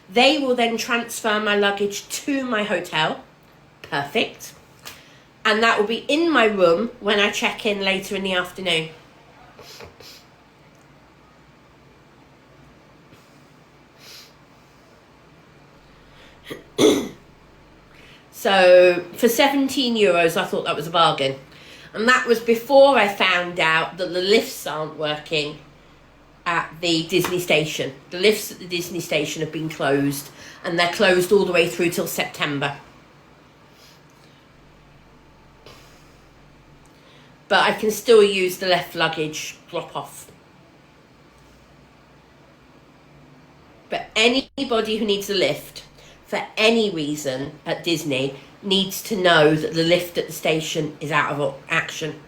They will then transfer my luggage to my hotel. Perfect. And that will be in my room when I check in later in the afternoon. So for €17, I thought that was a bargain. And that was before I found out that the lifts aren't working at the Disney station. The lifts at the Disney station have been closed, and they're closed all the way through till September. But I can still use the left luggage drop off. But anybody who needs a lift for any reason at Disney needs to know that the lift at the station is out of action.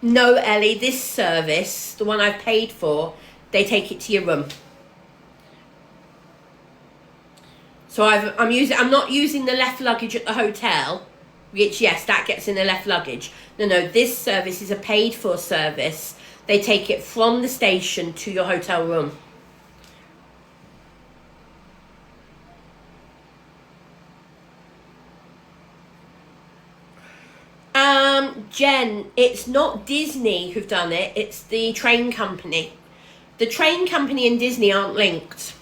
No, Ellie, this service, the one I've paid for, they take it to your room. So I'm not using the left luggage at the hotel, which, yes, that gets in the left luggage. No, this service is a paid for service. They take it from the station to your hotel room. Jen, it's not Disney who've done it, it's the train company. The train company and Disney aren't linked.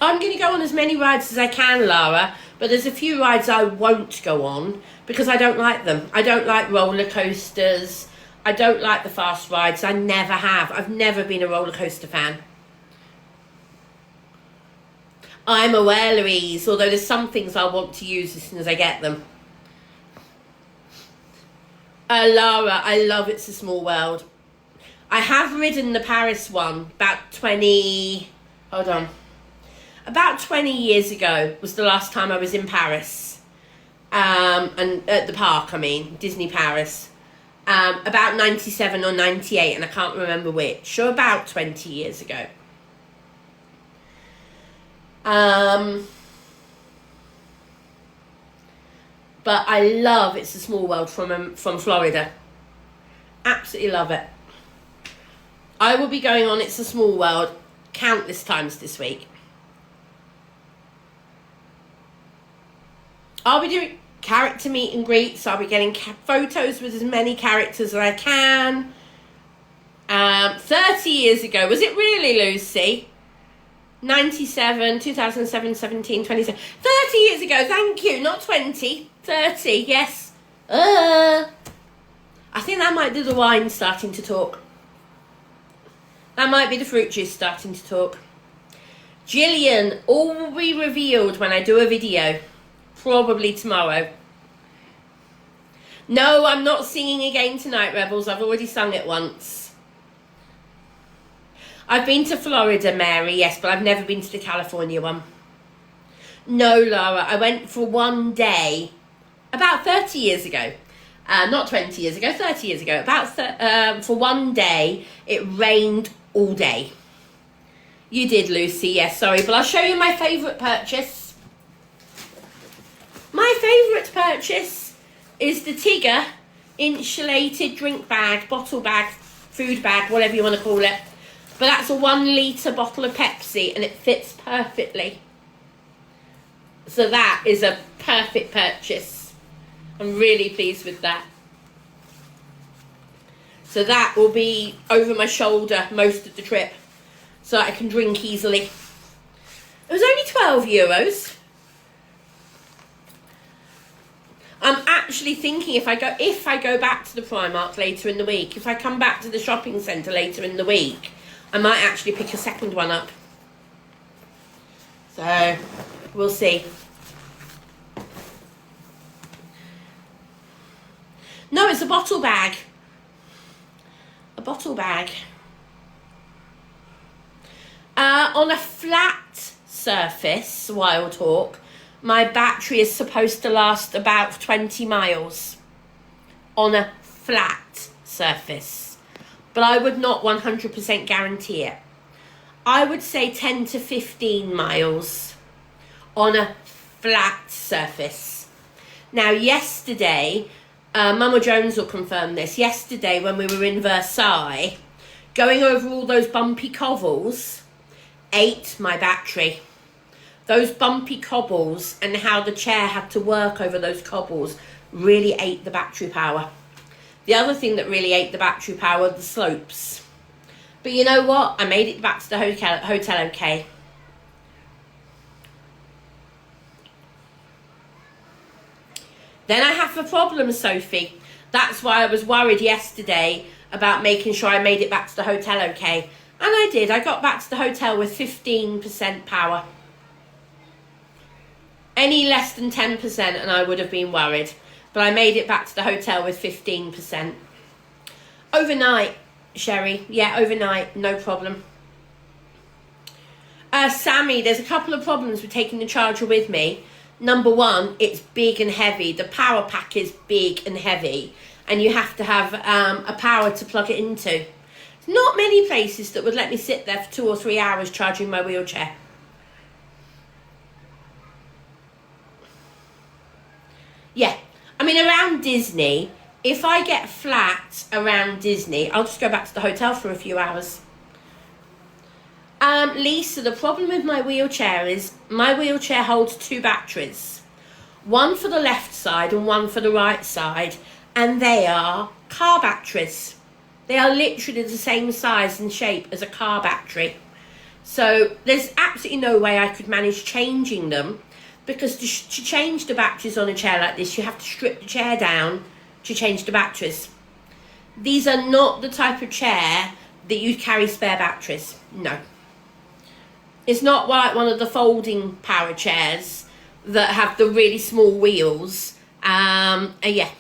I'm going to go on as many rides as I can, Lara, but there's a few rides I won't go on because I don't like them. I don't like roller coasters. I don't like the fast rides. I never have. I've never been a roller coaster fan. I'm a Whalleries, although there's some things I want to use as soon as I get them. Lara, I love It's a Small World. I have ridden the Paris one about 20 years ago was the last time I was in Paris. And at the park, Disney Paris. About 97 or 98, and I can't remember which. So about 20 years ago. But I love It's a Small World from Florida. Absolutely love it. I will be going on It's a Small World countless times this week. I'll be doing character meet and greets. I'll be getting photos with as many characters as I can. 30 years ago, was it really, Lucy? 97, 2007, 17, 27. 30 years ago, thank you. Not 20, 30, yes. I think that might be the wine starting to talk. That might be the fruit juice starting to talk. Gillian, all will be revealed when I do a video. Probably tomorrow. No, I'm not singing again tonight, Rebels. I've already sung it once. I've been to Florida, Mary, yes, but I've never been to the California one. No, Laura, I went for one day about 30 years ago. Not 20 years ago, 30 years ago. For one day, it rained all day. You did, Lucy, yes, sorry, but I'll show you my favourite purchase. My favourite purchase is the Tigger insulated drink bag, bottle bag, food bag, whatever you want to call it. But that's a 1 litre bottle of Pepsi and it fits perfectly. So that is a perfect purchase. I'm really pleased with that. So that will be over my shoulder most of the trip. So I can drink easily. It was only €12. I'm actually thinking if I go back to the Primark later in the week, if I come back to the shopping centre later in the week, I might actually pick a second one up. So, we'll see. No, it's a bottle bag. A bottle bag. On a flat surface, Wild Hawk, my battery is supposed to last about 20 miles. On a flat surface, but I would not 100% guarantee it. I would say 10 to 15 miles on a flat surface. Now, yesterday, Mama Jones will confirm this. Yesterday, when we were in Versailles, going over all those bumpy cobbles, ate my battery. Those bumpy cobbles and how the chair had to work over those cobbles really ate the battery power. The other thing that really ate the battery power were the slopes. But you know what? I made it back to the hotel okay. Then I have a problem, Sophie. That's why I was worried yesterday about making sure I made it back to the hotel okay. And I did. I got back to the hotel with 15% power. Any less than 10% and I would have been worried. But I made it back to the hotel with 15%. Overnight, Sherry. Yeah, overnight. No problem. Sammy, there's a couple of problems with taking the charger with me. Number one, it's big and heavy. The power pack is big and heavy. And you have to have a power to plug it into. Not many places that would let me sit there for 2 or 3 hours charging my wheelchair. Yeah, I mean, around Disney, if I get flat around Disney, I'll just go back to the hotel for a few hours. Lisa, the problem with my wheelchair is my wheelchair holds 2 batteries. One for the left side and one for the right side. And they are car batteries. They are literally the same size and shape as a car battery. So there's absolutely no way I could manage changing them. Because to change the batteries on a chair like this, you have to strip the chair down to change the batteries. These are not the type of chair that you carry spare batteries. No. It's not like one of the folding power chairs that have the really small wheels. Yeah.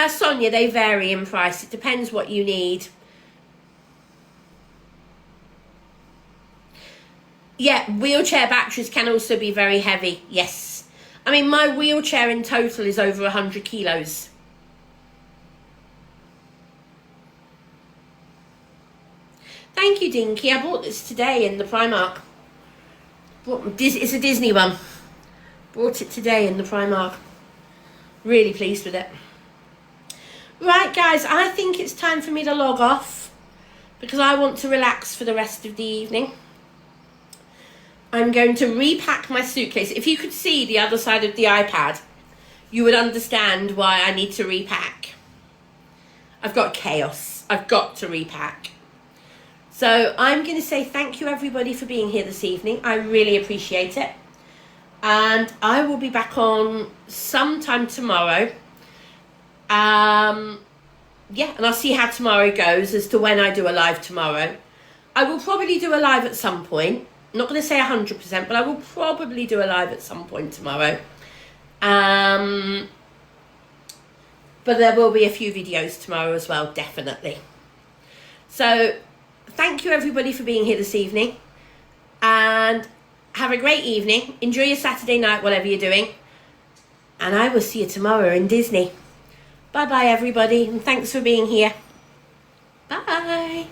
Sonia, they vary in price. It depends what you need. Yeah, wheelchair batteries can also be very heavy. Yes. I mean, my wheelchair in total is over 100 kilos. Thank you, Dinky. I bought this today in the Primark. It's a Disney one. Bought it today in the Primark. Really pleased with it. Right, guys, I think it's time for me to log off because I want to relax for the rest of the evening. I'm going to repack my suitcase. If you could see the other side of the iPad, you would understand why I need to repack. I've got chaos. I've got to repack. So I'm going to say thank you, everybody, for being here this evening. I really appreciate it. And I will be back on sometime tomorrow. Yeah, and I'll see how tomorrow goes as to when I do a live tomorrow. I will probably do a live at some point. I'm not going to say 100%, but I will probably do a live at some point tomorrow. But there will be a few videos tomorrow as well, definitely. So, thank you everybody for being here this evening. And have a great evening. Enjoy your Saturday night, whatever you're doing. And I will see you tomorrow in Disney. Bye-bye, everybody, and thanks for being here. Bye.